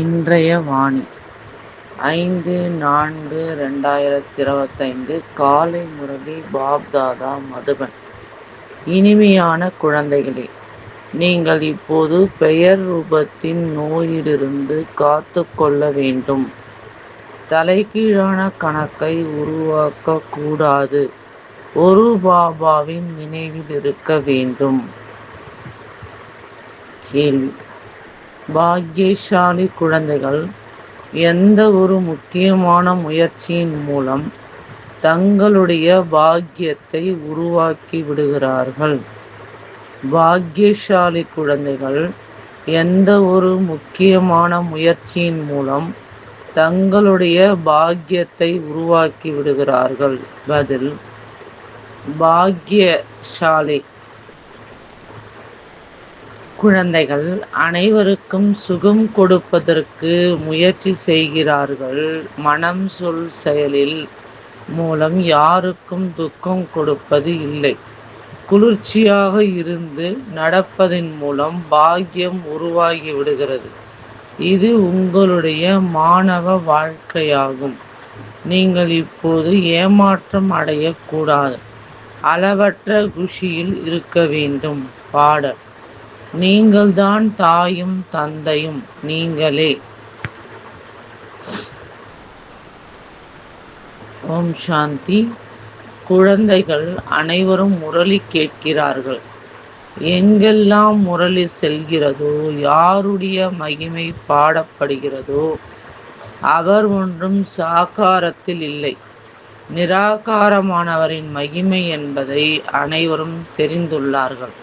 இன்றைய வாணி 5/4/2025 காலை முரளி பாப்தாதா மதுபன். இனிமையான குழந்தைகளே, நீங்கள் இப்போது பெயர் ரூபத்தின் நோயிலிருந்து காத்துக் கொள்ள வேண்டும். தலைகீழான கணக்கை உருவாக்க கூடாது. ஒரு பாபாவின் நினைவில் இருக்க வேண்டும். கேள்வி: பாக்கியசாலி குழந்தைகள் எந்த ஒரு முக்கியமான முயற்சியின் மூலம் தங்களுடைய பாக்கியத்தை உருவாக்கி விடுகிறார்கள்? பாக்கியசாலி குழந்தைகள் எந்த ஒரு முக்கியமான முயற்சியின் மூலம் தங்களுடைய பாக்கியத்தை உருவாக்கி விடுகிறார்கள்? பதில்: பாக்கியசாலி குழந்தைகள் அனைவருக்கும் சுகம் கொடுப்பதற்கு முயற்சி செய்கிறார்கள். மனம், சொல், செயலில் மூலம் யாருக்கும் துக்கம் கொடுப்பது இல்லை. குளிர்ச்சியாக இருந்து நடப்பதன் மூலம் பாக்கியம் உருவாகி விடுகிறது. இது உங்களுடைய மாணவ வாழ்க்கையாகும். நீங்கள் இப்போது ஏமாற்றம் அடையக்கூடாது. அளவற்ற குஷியில் இருக்க வேண்டும். பாடல்: நீங்கள்தான் தாயும் தந்தையும் நீங்களே. ஓம் சாந்தி. குழந்தைகள் அனைவரும் முரளி கேட்கிறார்கள். எங்கெல்லாம் முரளி செல்கிறதோ, யாருடைய மகிமை பாடப்படுகிறதோ, அவர் ஒன்றும் சாகாரத்தில் இல்லை. நிராகாரமானவரின் மகிமை என்பதை அனைவரும் தெரிந்துள்ளார்கள்.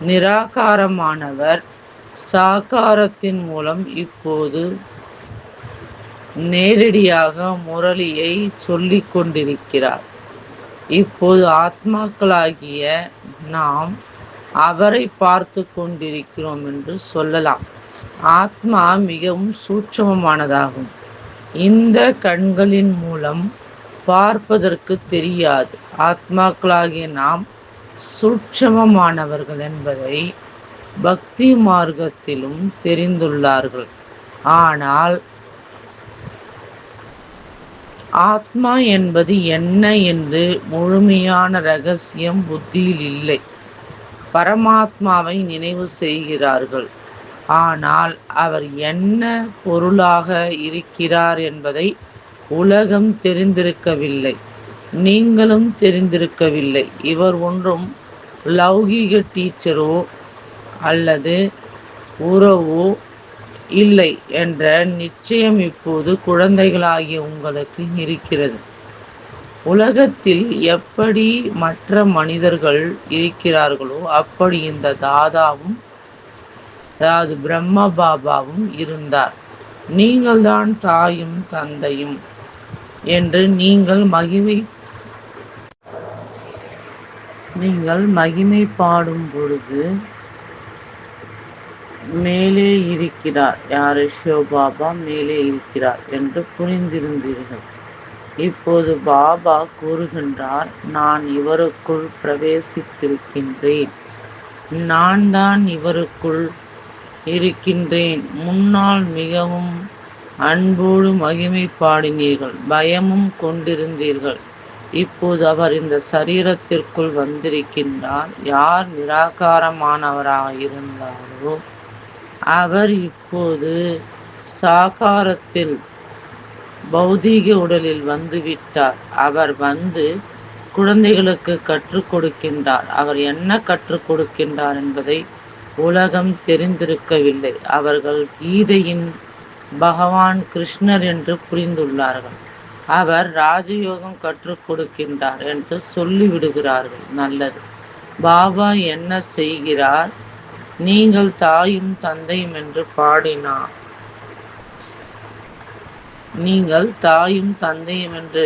நிராகாரமானவர் சாகாரத்தின் மூலம் இப்போது நேரடியாக முரளியை சொல்லிக் கொண்டிருக்கிறார். இப்போது ஆத்மாக்களாகிய நாம் அவரை பார்த்து கொண்டிருக்கிறோம் என்று சொல்லலாம். ஆத்மா மிகவும் சூட்சமமானதாகும். இந்த கண்களின் மூலம் பார்ப்பதற்கு தெரியாது. ஆத்மாக்களாகிய நாம் சூட்சமமானவர்கள் என்பதை பக்தி மார்க்கத்திலும் தெரிந்துள்ளார்கள். ஆனால் ஆத்மா என்பது என்ன என்று முழுமையான ரகசியம் புத்தியில் இல்லை. பரமாத்மாவை நினைவு செய்கிறார்கள். ஆனால் அவர் என்ன பொருளாக இருக்கிறார் என்பதை உலகம் தெரிந்திருக்கவில்லை. நீங்களும் தெரிந்திருக்கவில்லை. இவர் ஒன்றும் லௌகீக டீச்சரோ அல்லது உறவோ இல்லை என்ற நிச்சயம் இப்போது குழந்தைகளாகிய உங்களுக்கு இருக்கிறது. உலகத்தில் எப்படி மற்ற மனிதர்கள் இருக்கிறார்களோ அப்படி இந்த தாதாவும், அதாவது பிரம்ம பாபாவும் இருந்தார். நீங்கள்தான் தாயும் தந்தையும் என்று நீங்கள் மகிமை பாடும் பொழுது மேலே இருக்கிறார், யார்? சிவபாபா மேலே இருக்கிறார் என்று புரிந்திருந்தீர்கள். இப்போது பாபா கூறுகின்றார், நான் இவருக்குள் பிரவேசித்திருக்கின்றேன். நான் தான் இவருக்குள் இருக்கின்றேன். முன்னால் மிகவும் அன்போடு மகிமை பாடினீர்கள், பயமும் கொண்டிருந்தீர்கள். இப்போது அவர் இந்த சரீரத்திற்குள் வந்திருக்கின்றார். யார் நிராகாரமானவராக இருந்தாரோ அவர் இப்போது சாகாரத்தில் பௌதீக உடலில் வந்துவிட்டார். அவர் வந்து குழந்தைகளுக்கு கற்றுக் கொடுக்கின்றார். அவர் என்ன கற்றுக் கொடுக்கின்றார் என்பதை உலகம் தெரிந்திருக்கவில்லை. அவர்கள் கீதையின் பகவான் கிருஷ்ணர் என்று புரிந்துள்ளார்கள். அவர் ராஜயோகம் கற்றுக் கொடுக்கின்றார் என்று சொல்லிவிடுகிறார்கள். நல்லது. பாபா என்ன செய்கிறார்? நீங்கள் தாயும் தந்தையும் என்று பாடினார். நீங்கள் தாயும் தந்தையும் என்று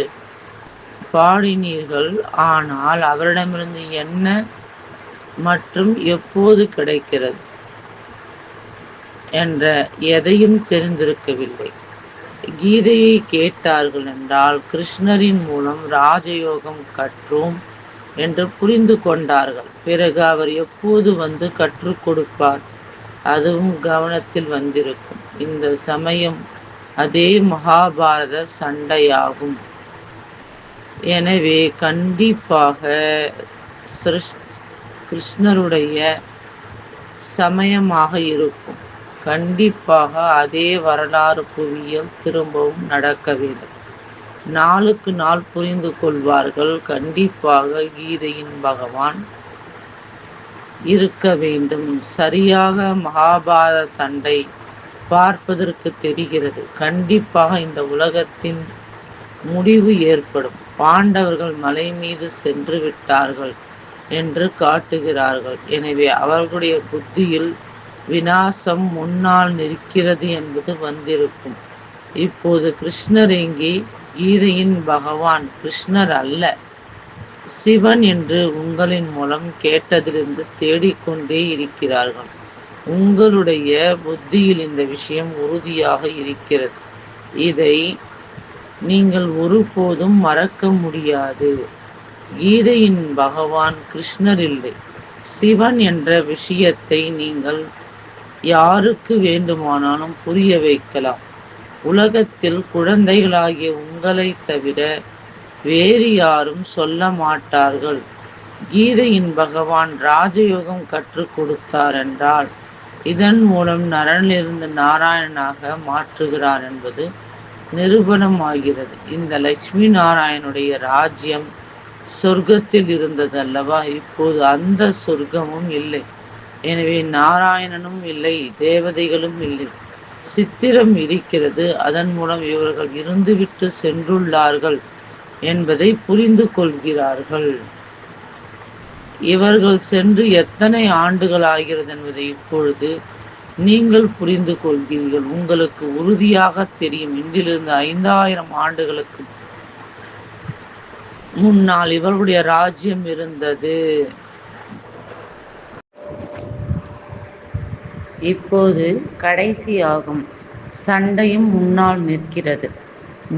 பாடினீர்கள். ஆனால் அவரிடமிருந்து என்ன மற்றும் எப்போது கிடைக்கிறது என்ற எதையும் தெரிந்திருக்கவில்லை. கீதையை கேட்டார்கள் என்றால் கிருஷ்ணரின் மூலம் ராஜயோகம் கற்றோம் என்று புரிந்து கொண்டார்கள். பிறகு அவர் எப்போது வந்து கற்றுக் கொடுப்பார்? அதுவும் கவனத்தில் வந்திருக்கும். இந்த சமயம் அதே மகாபாரத சண்டையாகும். எனவே கண்டிப்பாக கிருஷ்ணருடைய சமயமாக இருக்கும். கண்டிப்பாக அதே வரலாறு புவியில் திரும்பவும் நடக்க வேண்டும். நாளுக்கு நாள் புரிந்து கொள்வார்கள். கண்டிப்பாக கீதையின் பகவான் இருக்க வேண்டும். சரியாக மகாபாரத சண்டை பார்ப்பதற்கு தெரிகிறது. கண்டிப்பாக இந்த உலகத்தின் முடிவு ஏற்படும். பாண்டவர்கள் மலை மீது சென்று விட்டார்கள் என்று காட்டுகிறார்கள். எனவே அவர்களுடைய புத்தியில் விநாசம் முன்னால் நிற்கிறது என்பது வந்திருக்கும். இப்போது கிருஷ்ணர் எங்கே? கீதையின் பகவான் கிருஷ்ணர் அல்ல, சிவன் என்று உங்களின் மூலம் கேட்டதிலிருந்து தேடிக்கொண்டே இருக்கிறார்கள். உங்களுடைய புத்தியில் இந்த விஷயம் உறுதியாக இருக்கிறது. இதை நீங்கள் ஒருபோதும் மறக்க முடியாது. கீதையின் பகவான் கிருஷ்ணர் இல்லை, சிவன் என்ற விஷயத்தை நீங்கள் யாருக்கு வேண்டுமானாலும் புரிய வைக்கலாம். உலகத்தில் குழந்தைகளாகிய உங்களை தவிர வேறு யாரும் சொல்ல மாட்டார்கள். கீதையின் பகவான் ராஜயோகம் கற்றுக் கொடுத்தார் என்றால் இதன் மூலம் நரனிலிருந்து நாராயணனாக மாற்றுகிறார் என்பது நிரூபணமாகிறது. இந்த லட்சுமி நாராயணுடைய ராஜ்யம் சொர்க்கத்தில் இருந்தது அல்லவா? இப்போது அந்த சொர்க்கமும் இல்லை. எனவே நாராயணனும் இல்லை, தேவதைகளும் இல்லை. சித்திரம் இருக்கிறது. அதன் மூலம் இவர்கள் இருந்துவிட்டு சென்றுள்ளார்கள் என்பதை புரிந்து கொள்கிறார்கள். இவர்கள் சென்று எத்தனை ஆண்டுகள் ஆகிறது என்பதை இப்பொழுது நீங்கள் புரிந்து கொள்வீர்கள். உங்களுக்கு உறுதியாக தெரியும், இன்றிலிருந்து 5000 ஆண்டுகளுக்கு முன்னால் இவர்களுடைய ராஜ்யம் இருந்தது. இப்போது கடைசியாகும். சண்டையும் முன்னால் நிற்கிறது.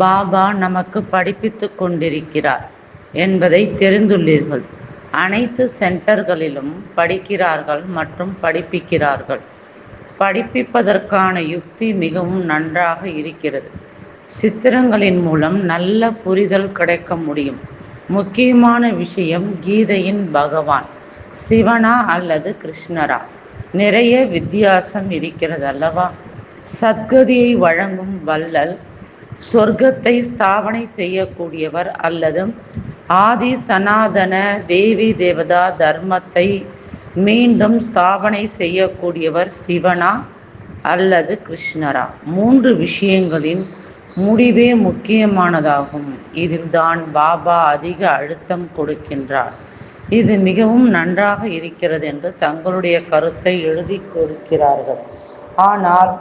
பாபா நமக்கு படிப்பித்துக் கொண்டிருக்கிறார் என்பதை தெரிந்துள்ளீர்கள். அனைத்து சென்டர்களிலும் படிக்கிறார்கள் மற்றும் படிப்பிக்கிறார்கள். படிப்பிப்பதற்கான யுக்தி மிகவும் நன்றாக இருக்கிறது. சித்திரங்களின் மூலம் நல்ல புரிதல் கிடைக்க முடியும். முக்கியமான விஷயம், கீதையின் பகவான் சிவனா அல்லது கிருஷ்ணரா? நிறைய வித்தியாசம் இருக்கிறது அல்லவா? சத்கதியை வழங்கும் வள்ளல், சொர்க்கத்தை ஸ்தாபனை செய்யக்கூடியவர் அல்லது ஆதி சனாதன தேவி தேவதா தர்மத்தை மீண்டும் ஸ்தாபனை செய்யக்கூடியவர் சிவனா அல்லது கிருஷ்ணரா? 3 விஷயங்களின் முடிவே முக்கியமானதாகும். இதில் தான் பாபா அதிக அழுத்தம் கொடுக்கின்றார். இது மிகவும் நன்றாக இருக்கிறது என்று தங்களுடைய கருத்தை எழுதி கொடுக்கிறார்கள். ஆனால்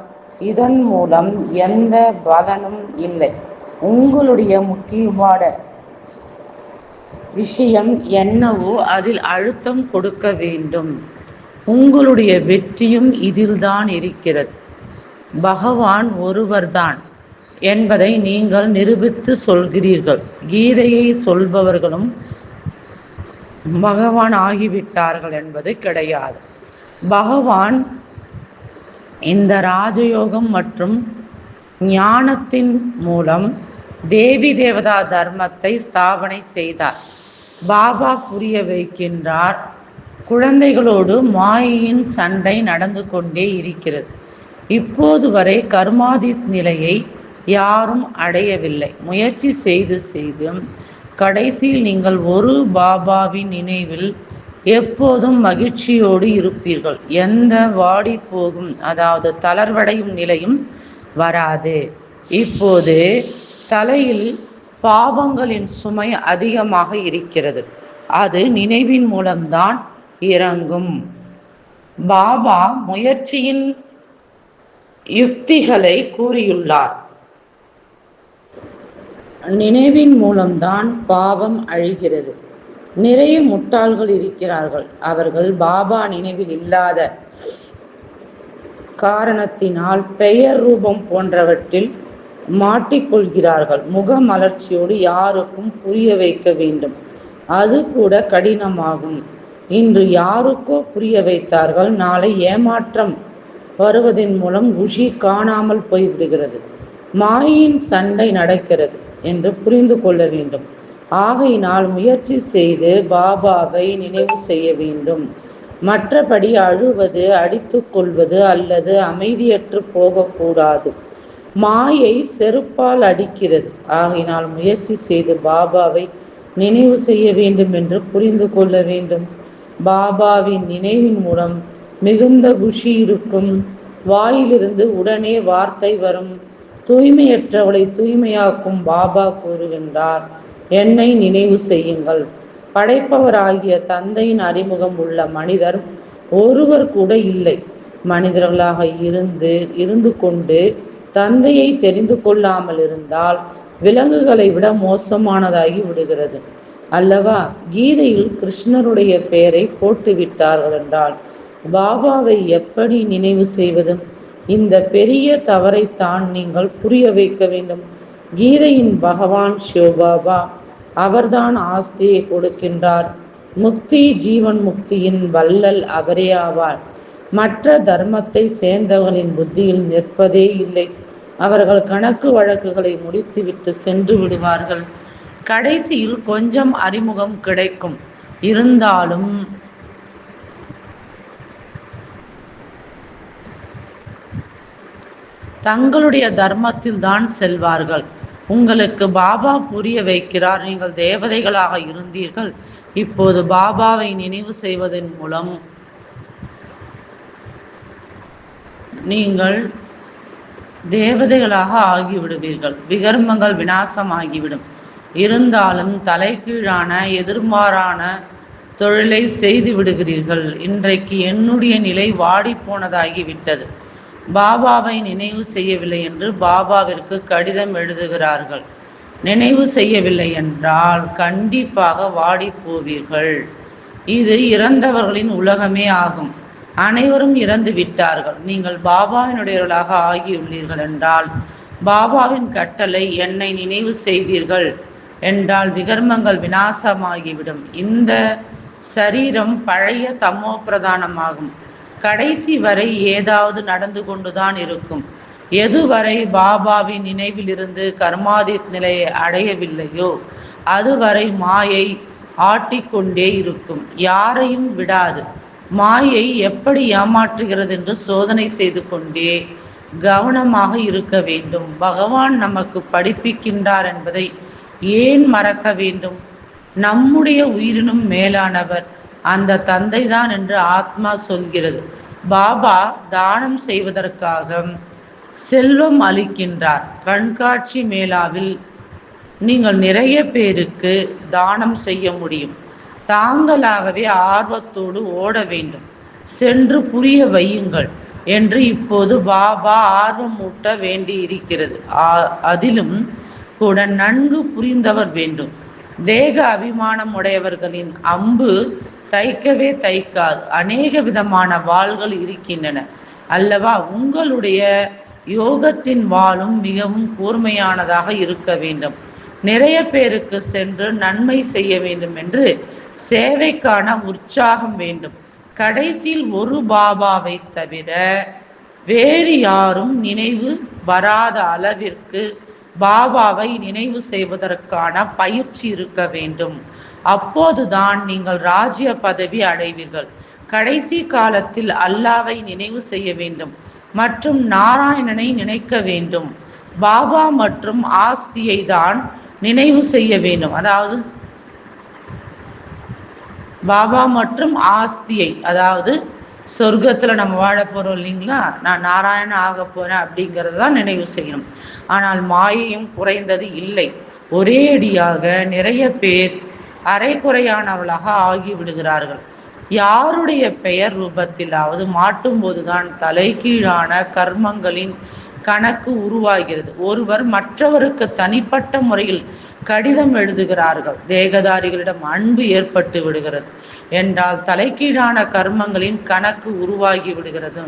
இதன் மூலம் எந்த பலனும் இல்லை. உங்களுடைய முக்கியமான விஷயம் என்னவோ அதில் அழுத்தம் கொடுக்க வேண்டும். உங்களுடைய வெற்றியும் இதில்தான் இருக்கிறது. பகவான் ஒருவர்தான் என்பதை நீங்கள் நிரூபித்து சொல்கிறீர்கள். கீதையை சொல்பவர்களும் பகவான் ஆகிவிட்டார்கள் என்பது கிடையாது. பகவான் இந்த ராஜயோகம் மற்றும் ஞானத்தின் மூலம் தேவி தேவதா தர்மத்தை ஸ்தாபனை செய்தார். பாபா புரிய வைக்கின்றார். குழந்தைகளோடு மாயையின் சண்டை நடந்து கொண்டே இருக்கிறது. இப்போது வரை கர்மாதித் நிலையை யாரும் அடையவில்லை. முயற்சி செய்து கடைசியில் நீங்கள் ஒரு பாபாவின் நினைவில் எப்போதும் மகிழ்ச்சியோடு இருப்பீர்கள். எந்த வாடி போகும், அதாவது தளர்வடையும் நிலையும் வராது. இப்போது தலையில் பாவங்களின் சுமை அதிகமாக இருக்கிறது. அது நினைவின் மூலம்தான் இறங்கும். பாபா முயற்சியின் யுக்திகளை கூறியுள்ளார். நினைவின் மூலம்தான் பாவம் அழிகிறது. நிறைய முட்டாள்கள் இருக்கிறார்கள். அவர்கள் பாபா நினைவில் இல்லாத காரணத்தினால் பெயர் ரூபம் போன்றவற்றில் மாட்டிக்கொள்கிறார்கள். முகமலர்ச்சியோடு யாருக்கும் புரிய வைக்க வேண்டும். அது கூட கடினமாகும். இன்று யாருக்கோ புரிய வைத்தார்கள், நாளை ஏமாற்றம் வருவதன் மூலம் குஷி காணாமல் போய்விடுகிறது. மாயையின் சண்டை நடக்கிறது என்று புரிந்து கொள்ள வேண்டும். ஆகையினால் முயற்சி செய்து பாபாவை நினைவு செய்ய வேண்டும். மற்றபடி அழுவது, அடித்து கொள்வது அல்லது அமைதியற்று போகக்கூடாது. மாயை செருப்பால் அடிக்கிறது. ஆகையினால் முயற்சி செய்து பாபாவை நினைவு செய்ய வேண்டும் என்று புரிந்து கொள்ள வேண்டும். பாபாவின் நினைவின் மூலம் மிகுந்த குஷி இருக்கும். வாயிலிருந்து உடனே வார்த்தை வரும். தூய்மையற்றவளை தூய்மையாக்கும் பாபா கூறுகின்றார், என்னை நினைவு செய்யுங்கள். படைப்பவராகிய தந்தையின் அறிமுகம் உள்ள மனிதர் ஒருவர் கூட இல்லை. மனிதர்களாக இருந்து கொண்டு தந்தையை தெரிந்து கொள்ளாமல் இருந்தால் விலங்குகளை விட மோசமானதாகி விடுகிறது அல்லவா? கீதையில் கிருஷ்ணருடைய பெயரை போட்டு விட்டார்கள் என்றால் பாபாவை எப்படி நினைவு செய்வது? இந்த பெரிய தவறைத்தான் நீங்கள் புரிய வைக்க வேண்டும். கீதையின் பகவான் சிவபாபா அவர்தான் ஆஸ்தியை கொடுக்கின்றார். முக்தி, ஜீவன் முக்தியின் வள்ளல் அவரே ஆவார். மற்ற தர்மத்தை சேர்ந்தவர்களின் புத்தியில் நிற்பதே இல்லை. அவர்கள் கணக்கு வழக்குகளை முடித்துவிட்டு சென்று விடுவார்கள். கடைசியில் கொஞ்சம் அறிமுகம் கிடைக்கும். இருந்தாலும் தங்களுடைய தர்மத்தில் தான் செல்வார்கள். உங்களுக்கு பாபா புரிய வைக்கிறார், நீங்கள் தேவதைகளாக இருந்தீர்கள், இப்போது பாபாவை நினைவு செய்வதன் மூலம் நீங்கள் தேவதைகளாக ஆகிவிடுவீர்கள். விகர்மங்கள் விநாசம் ஆகிவிடும். இருந்தாலும் தலைகீழான எதிர்மாறான தொழிலை செய்து விடுகிறீர்கள். இன்றைக்கு என்னுடைய நிலை வாடி போனதாகிவிட்டது. பாபாவை நினைவு செய்யவில்லை என்று பாபாவிற்கு கடிதம் எழுதுகிறார்கள். நினைவு செய்யவில்லை என்றால் கண்டிப்பாக வாடி போவீர்கள். இது இறந்தவர்களின் உலகமே ஆகும். அனைவரும் இறந்து விட்டார்கள். நீங்கள் பாபாவினுடையவர்களாக ஆகியுள்ளீர்கள் என்றால் பாபாவின் கட்டளை என்னை நினைவு செய்தீர்கள் என்றால் விகர்மங்கள் விநாசமாகிவிடும். இந்த சரீரம் பழைய தமோ பிரதானமாகும். கடைசி வரை ஏதாவது நடந்து கொண்டுதான் இருக்கும். எதுவரை பாபாவின் நினைவிலிருந்து கர்மாதித் நிலையை அடையவில்லையோ அதுவரை மாயை ஆட்டிக்கொண்டே இருக்கும். யாரையும் விடாது. மாயை எப்படி ஏமாற்றுகிறது என்று சோதனை செய்து கொண்டே கவனமாக இருக்க வேண்டும். பகவான் நமக்கு படிப்பிக்கின்றார் என்பதை ஏன் மறக்க வேண்டும்? நம்முடைய உயிரினும் மேலானவர் அந்த தந்தை தான் என்று ஆத்மா சொல்கிறது. பாபா தானம் செய்வதற்காக செல்வம் அளிக்கின்றார். கண்காட்சி மேளாவில் நீங்கள் நிறைய பேருக்கு தானம் செய்ய முடியும். தாங்களாகவே ஆர்வத்தோடு ஓட வேண்டும். சென்று புரிய வையுங்கள் என்று இப்போது பாபா ஆர்வமூட்ட வேண்டி இருக்கிறது. அதிலும் கூட நன்கு புரிந்தவர் வேண்டும். தேக அபிமானம் உடையவர்களின் அம்பு தைக்கவே தைக்காது. அநேக விதமான வாள்கள் இருக்கின்றன அல்லவா? உங்களுடைய யோகத்தின் வாளும் மிகவும் கூர்மையானதாக இருக்க வேண்டும். நிறைய பேருக்கு சென்று நன்மை செய்ய வேண்டும் என்று சேவைக்கான உற்சாகம் வேண்டும். கடைசியில் ஒரு பாபாவை தவிர வேறு யாரும் நினைவு வராத அளவிற்கு பாபாவை நினைவு செய்வதற்கான பயிற்சி இருக்க வேண்டும். அப்போதுதான் நீங்கள் ராஜ்ய பதவி அடைவீர்கள். கடைசி காலத்தில் அல்லாவை நினைவு செய்ய வேண்டும் மற்றும் நாராயணனை நினைக்க வேண்டும். பாபா மற்றும் ஆஸ்தியை தான் நினைவு செய்ய வேண்டும். அதாவது பாபா மற்றும் ஆஸ்தியை, அதாவது சொர்க்கத்துல நம்ம வாழ போறோம் இல்லைங்களா, நான் நாராயணன் ஆக போறேன் அப்படிங்கிறது தான் நினைவு செய்யணும். ஆனால் மாயையும் குறைந்தது இல்லை. ஒரே அடியாக நிறைய பேர் அரைக்குறையானவர்களாக ஆகிவிடுகிறார்கள். யாருடைய பெயர் ரூபத்திலாவது மாட்டும் போதுதான் தலைகீழான கர்மங்களின் கணக்கு உருவாகிறது. ஒருவர் மற்றவருக்கு தனிப்பட்ட முறையில் கடிதம் எழுதுகிறார்கள். தேகதாரிகளிடம் அன்பு ஏற்பட்டு விடுகிறது என்றால் தலைகீழான கர்மங்களின் கணக்கு உருவாகி விடுகிறது.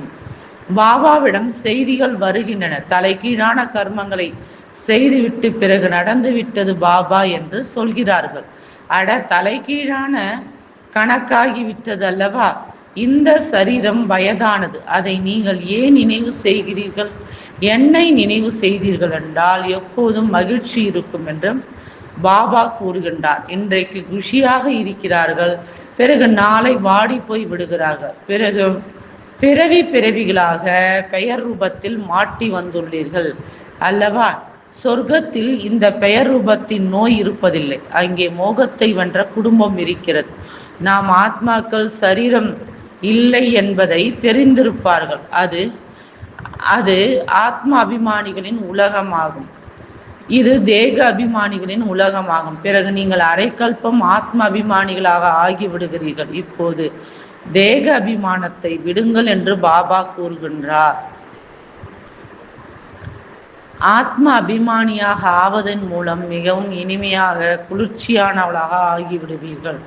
பாபாவிடம் செய்திகள் வருகின்றன. தலைகீழான கர்மங்களை செய்துவிட்டு பிறகு நடந்து விட்டது பாபா என்று சொல்கிறார்கள். அட, தலைகீழான கணக்காகி விட்டது அல்லவா? இந்த சரீரம் வயதானது, அதை நீங்கள் ஏன் நினைவு செய்கிறீர்கள்? என்னை நினைவு செய்தீர்கள் என்றால் எப்போதும் மகிழ்ச்சி இருக்கும் என்று பாபா கூறுகின்றார். இன்றைக்கு குஷியாக இருக்கிறார்கள், பிறகு நாளை வாடி போய் விடுகிறார்கள். பிறகு பிறவிகளாக பெயர் ரூபத்தில் மாட்டி வந்துள்ளீர்கள் அல்லவா? சொர்க்கத்தில் இந்த பெயர் ரூபத்தின் நோய் இருப்பதில்லை. அங்கே மோகத்தை வென்ற குடும்பம் இருக்கிறது. நாம் ஆத்மாக்கள் சரீரம் இல்லை என்பதை தெரிந்திருப்பார்கள். அது ஆத்ம அபிமானிகளின் உலகமாகும். இது தேக அபிமானிகளின் உலகமாகும். பிறகு நீங்கள் அரைக்கல்பம் ஆத்ம அபிமானிகளாக ஆகிவிடுகிறீர்கள். இப்போது தேக அபிமானத்தை விடுங்கள் என்று பாபா கூறுகின்றார். ஆத்ம அபிமானியாக ஆவதன் மூலம் மிகவும் இனிமையாக குளிர்ச்சியானவளாக ஆகிவிடுவீர்கள்.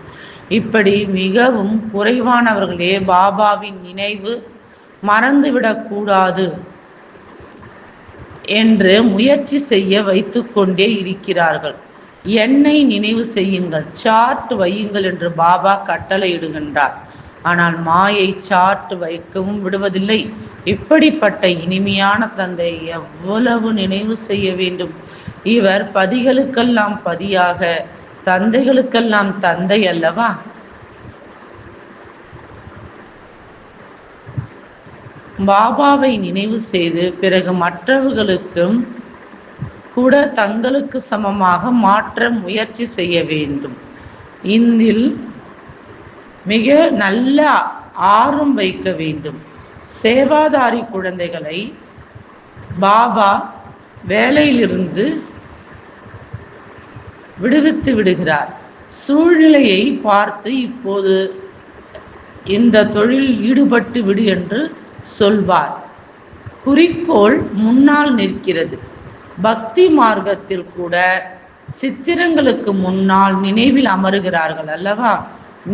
இப்படி மிகவும் குறைவானவர்களே பாபாவின் நினைவு மறந்துவிடக்கூடாது என்று முயற்சி செய்ய வைத்து கொண்டே இருக்கிறார்கள். என்னை நினைவு செய்யுங்கள், சார்ட் வையுங்கள் என்று பாபா கட்டளையிடுகின்றார். ஆனால் மாயை சார்ட் வைக்கவும் விடுவதில்லை. இப்படிப்பட்ட இனிமையான தந்தை எவ்வளவு நினைவு செய்ய வேண்டும்? இவர் பதிகளுக்கெல்லாம் பதியாக, தந்தைகளுக்கெல்லாம் தந்தை அல்லவா? பாபாவை நினைவு செய்து பிறகு மற்றவர்களுக்கும் கூட தங்களுக்கு சமமாக மாற்ற முயற்சி செய்ய வேண்டும். இதில் மிக நல்ல ஆர்வம் வைக்க வேண்டும். சேவாதாரி குழந்தைகளை பாபா வேலையிலிருந்து விடுவித்து விடுகிறார். சூழ்நிலையை பார்த்து இப்போது இந்த தொழில் ஈடுபட்டு விடு என்று சொல்வார். குறிக்கோள் முன்னால் நிற்கிறது. பக்தி மார்க்கத்தில் கூட சித்திரங்களுக்கு முன்னால் நினைவில் அமருகிறார்கள் அல்லவா?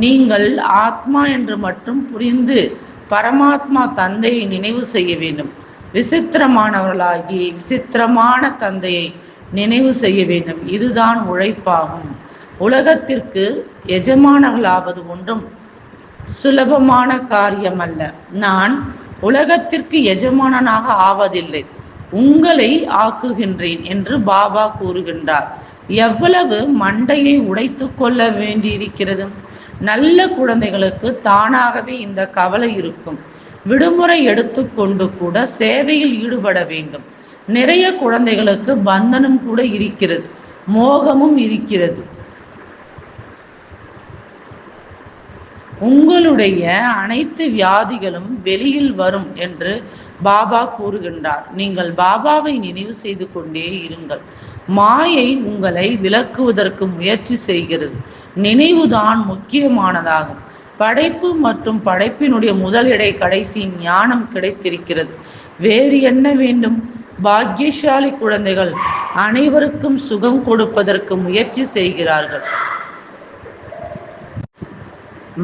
நீங்கள் ஆத்மா என்று மட்டும் புரிந்து பரமாத்மா தந்தையை நினைவு செய்ய வேண்டும். விசித்திரமானவர்களாகி விசித்திரமான தந்தையை நினைவு செய்ய வேண்டும். இதுதான் உழைப்பாகும். உலகத்திற்கு எஜமானர்களாவது ஒன்றும் சுலபமான காரியம் அல்ல. நான் உலகத்திற்கு எஜமானனாக ஆவதில்லை, உங்களை ஆக்குகின்றேன் என்று பாபா கூறுகின்றார். எவ்வளவு மண்டையை உடைத்து கொள்ள வேண்டியிருக்கிறது. நல்ல குழந்தைகளுக்கு தானாகவே இந்த கவலை இருக்கும். விடுமுறை எடுத்துக்கொண்டு கூட சேவையில் ஈடுபட வேண்டும். நிறைய குழந்தைகளுக்கு பந்தனம் கூட இருக்கிறது, மோகமும் இருக்கிறது. உங்களுடைய அனைத்து வியாதிகளும் வெளியில் வரும் என்று பாபா கூறுகின்றார். நீங்கள் பாபாவை நினைவு செய்து கொண்டே இருங்கள். மாயை உங்களை விலக்குவதற்கு முயற்சி செய்கிறது. நினைவுதான் முக்கியமானதாகும். படைப்பு மற்றும் படைப்பினுடைய முதலிடை கடைசி ஞானம் கிடைத்திருக்கிறது. வேறு என்ன வேண்டும்? பாக்கியசாலி குழந்தைகள் அனைவருக்கும் சுகம் கொடுப்பதற்கு முயற்சி செய்கிறார்கள்.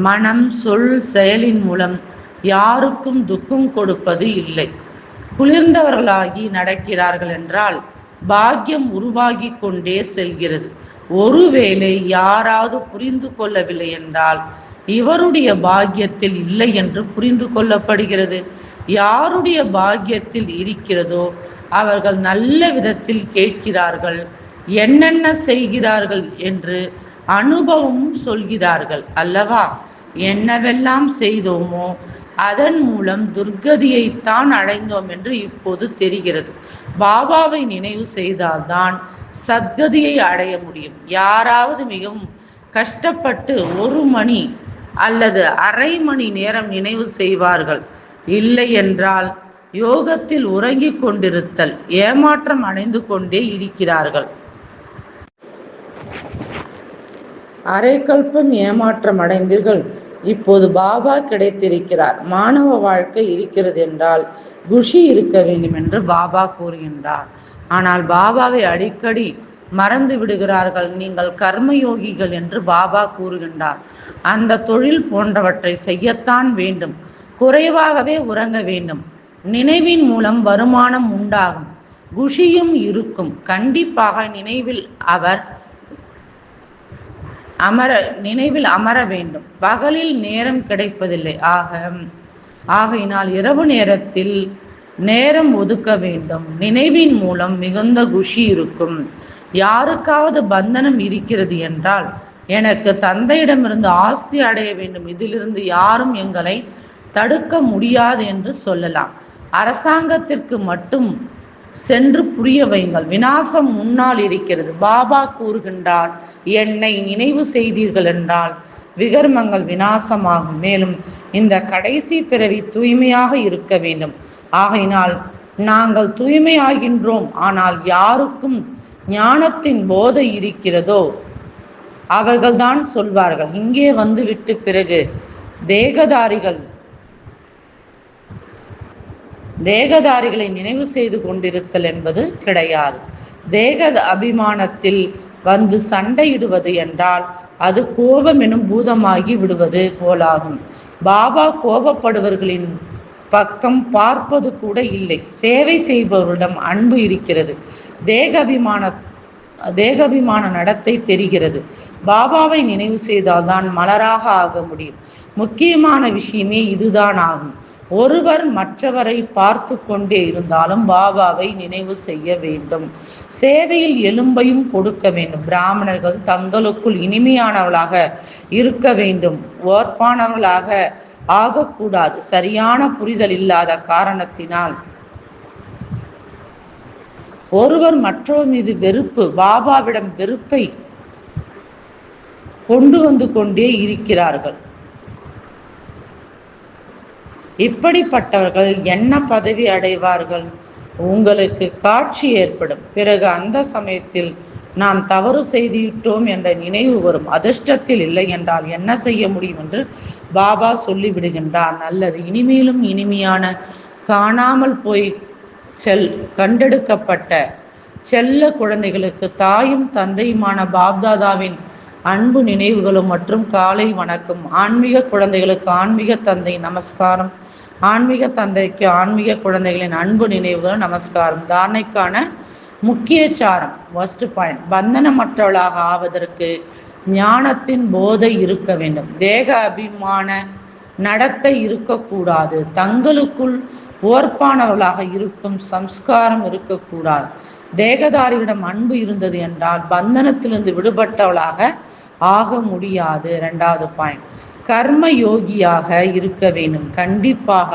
மனம், சொல், செயலின் மூலம் யாருக்கும் துக்கம் கொடுப்பது இல்லை. குளிர்ந்தவர்களாகி நடக்கிறார்கள் என்றால் பாக்கியம் உருவாகி கொண்டே செல்கிறது. ஒருவேளை யாராவது புரிந்து கொள்ளவில்லை என்றால் இவருடைய பாக்கியத்தில் இல்லை என்று புரிந்து கொள்ளப்படுகிறது. யாருடைய பாக்கியத்தில் இருக்கிறதோ அவர்கள் நல்ல விதத்தில் கேட்கிறார்கள், என்னென்ன செய்கிறார்கள் என்று அனுபவமும் சொல்கிறார்கள் அல்லவா? என்னவெல்லாம் செய்தோமோ அதன் மூலம் துர்கதியைத்தான் அடைந்தோம் என்று இப்போது தெரிகிறது. பாபாவை நினைவு செய்தால்தான் சத்கதியை அடைய முடியும். யாராவது மிகவும் கஷ்டப்பட்டு 1 மணி அல்லது அரை மணி நேரம் நினைவு செய்வார்கள். இல்லை என்றால் யோகத்தில் உறங்கிக் கொண்டிருத்தல், ஏமாற்றம் அடைந்து கொண்டே இருக்கிறார்கள். அரைக்கல்பம் ஏமாற்றம் அடைந்தீர்கள். இப்போது பாபா கிடைத்திருக்கிறார். மாணவ வாழ்க்கை இருக்கிறது என்றால் குஷி இருக்க வேண்டும் என்று பாபா கூறுகின்றார். ஆனால் பாபாவை அடிக்கடி மறந்து விடுகிறார்கள். நீங்கள் கர்மயோகிகள் என்று பாபா கூறுகின்றார். அந்த தொழில் போன்றவற்றை செய்யத்தான் வேண்டும். குறைவாகவே உறங்க வேண்டும். நினைவின் மூலம் வருமானம் உண்டாகும், குஷியும் இருக்கும். கண்டிப்பாக நினைவில் அவர் நினைவில் அமர வேண்டும். பகலில் நேரம் கிடைப்பதில்லை. ஆகையினால் இரவு நேரத்தில் நேரம் ஒதுக்க வேண்டும். நினைவின் மூலம் மிகுந்த குஷி இருக்கும். யாருக்காவது பந்தனம் இருக்கிறது என்றால், எனக்கு தந்தையிடமிருந்து ஆஸ்தி அடைய வேண்டும், இதிலிருந்து யாரும் எங்களை தடுக்க முடியாது என்று சொல்லலாம். அரசாங்கத்திற்கு மட்டும் சென்று புரிய வைங்கள். விநாசம் முன்னால் இருக்கிறது. பாபா கூறுகின்றார், என்னை நினைவு செய்தீர்கள் என்றால் விகர்மங்கள் விநாசமாகும். மேலும் இந்த கடைசி பிறவி தூய்மையாக இருக்க வேண்டும். ஆகையினால் நாங்கள் தூய்மையாகின்றோம். ஆனால் யாருக்கும் ஞானத்தின் போதை இருக்கிறதோ அவர்கள்தான் சொல்வார்கள், இங்கே வந்துவிட்டு பிறகு தேகதாரிகளை நினைவு செய்து கொண்டிருத்தல் என்பது கிடையாது. தேக அபிமானத்தில் வந்து சண்டையிடுவது என்றால் அது கோபம் எனும் பூதமாகி விடுவது போலாகும். பாபா கோபப்படுவர்களின் பக்கம் பார்ப்பது கூட இல்லை. சேவை செய்பவர்களிடம் அன்பு இருக்கிறது. தேகாபிமான நடத்தை தெரிகிறது. பாபாவை நினைவு செய்தால்தான் மலராக ஆக முடியும். முக்கியமான விஷயமே இதுதான் ஆகும். ஒருவர் மற்றவரை பார்த்து கொண்டே இருந்தாலும் பாபாவை நினைவு செய்ய வேண்டும். சேவையில் எலும்பையும் கொடுக்க வேண்டும். பிராமணர்கள் தங்களுக்குள் இனிமையானவர்களாக இருக்க வேண்டும். ஓர்ப்பானவர்களாக ஆகக்கூடாது. சரியான புரிதல் இல்லாத காரணத்தினால் ஒருவர் மற்றவர் மீது வெறுப்பு, பாபாவிடம் வெறுப்பை கொண்டு வந்து கொண்டே இருக்கிறார்கள். இப்படிப்பட்டவர்கள் என்ன பதவி அடைவார்கள்? உங்களுக்கு காட்சி ஏற்படும். பிறகு அந்த சமயத்தில் நாம் தவறு செய்துவிட்டோம் என்ற நினைவு வரும். அதிர்ஷ்டத்தில் இல்லை என்றால் என்ன செய்ய முடியும் என்று பாபா சொல்லிவிடுகின்றார். நல்லது. இனிமேலும் இனிமையான காணாமல் போய் கண்டெடுக்கப்பட்ட செல்ல குழந்தைகளுக்கு தாயும் தந்தையுமான பாப்தாதாவின் அன்பு நினைவுகளும் மற்றும் காலை வணக்கம். ஆன்மீக குழந்தைகளுக்கு ஆன்மீக தந்தை நமஸ்காரம். ஆன்மீக தந்தைக்கு ஆன்மீக குழந்தைகளின் அன்பு நினைவுகள் நமஸ்காரம். தாரணைக்கான முக்கிய சாரம். ஃபர்ஸ்ட் பாயிண்ட், பந்தனமற்றவளாக ஆவதற்கு ஞானத்தின் போதை இருக்க வேண்டும். தேக அபிமான நடத்தை இருக்கக்கூடாது. தங்களுக்குள் ஓர்ப்பானவர்களாக இருக்கும் சம்ஸ்காரம் இருக்கக்கூடாது. தேகதாரியிடம் அன்பு இருந்தது என்றால் பந்தனத்திலிருந்து விடுபட்டவளாக ஆக முடியாது. இரண்டாவது பாயிண்ட், கர்ம யோகியாக இருக்க வேண்டும். கண்டிப்பாக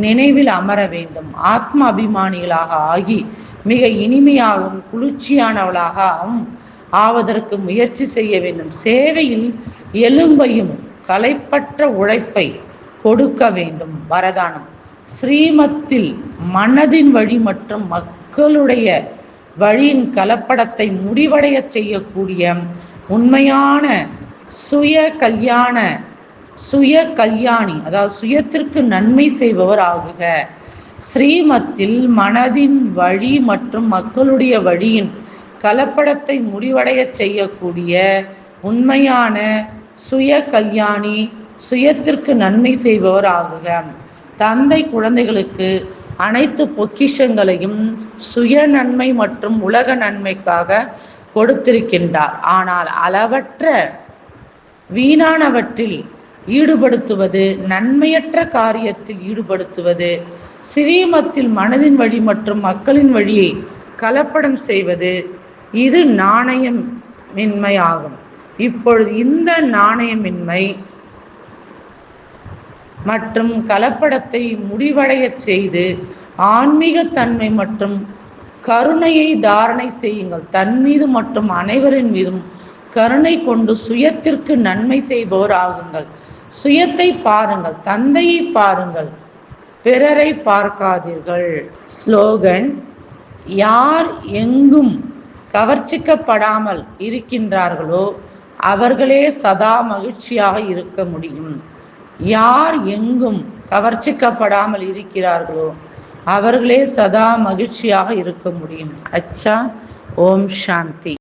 நினைவில் அமர வேண்டும். ஆத்ம அபிமானிகளாக ஆகி மிக இனிமையாகவும் குளிர்ச்சியானவளாகவும் ஆவதற்கு முயற்சி செய்ய வேண்டும். சேவையில் எலும்பையும் களைப்பற்ற உழைப்பை கொடுக்க வேண்டும். வரதானம், ஸ்ரீமத்தில் மனதின் வழி மற்றும் மக்களுடைய வழியின் கலப்படத்தை முடிவடைய செய்யக்கூடிய உண்மையான சுய கல்யாணி, அதாவது சுயத்திற்கு நன்மை செய்பவர் ஆகுக. ஸ்ரீமத்தில் மனதின் வழி மற்றும் மக்களுடைய வழியின் கலப்படத்தை முடிவடைய செய்யக்கூடிய உண்மையான சுய கல்யாணி, சுயத்திற்கு நன்மை செய்பவர் ஆகுக. தந்தை குழந்தைகளுக்கு அனைத்து பொக்கிஷங்களையும் சுய நன்மை மற்றும் உலக நன்மைக்காக கொடுத்திருக்கின்றார். ஆனால் அளவற்ற வீணானவற்றில் ஈடுபடுத்துவது, நன்மையற்ற காரியத்தில் ஈடுபடுத்துவது, ஸ்ரீமத்தில் மனதின் வழி மற்றும் மக்களின் வழியை கலப்படம் செய்வது, இது நாணயமின்மை ஆகும். இப்பொழுது இந்த நாணயமின்மை மற்றும் கலப்படத்தை முடிவடைய செய்து ஆன்மீகத்தன்மை மற்றும் கருணையை தாரணை செய்யுங்கள். தன் மீது மற்றும் அனைவரின் மீதும் கருணை கொண்டு சுயத்திற்கு நன்மை செய்பவர் ஆகுங்கள். சுயத்தை பாருங்கள், தந்தையை பாருங்கள், பிறரை பார்க்காதீர்கள். ஸ்லோகன், யார் எங்கும் கவர்ச்சிக்கப்படாமல் இருக்கின்றார்களோ அவர்களே சதா மகிழ்ச்சியாக இருக்க முடியும். யார் எங்கும் கவர்ச்சிக்கப்படாமல் இருக்கிறார்களோ அவர்களே சதா மகிழ்ச்சியாக இருக்க முடியும். அச்சா. ஓம் சாந்தி.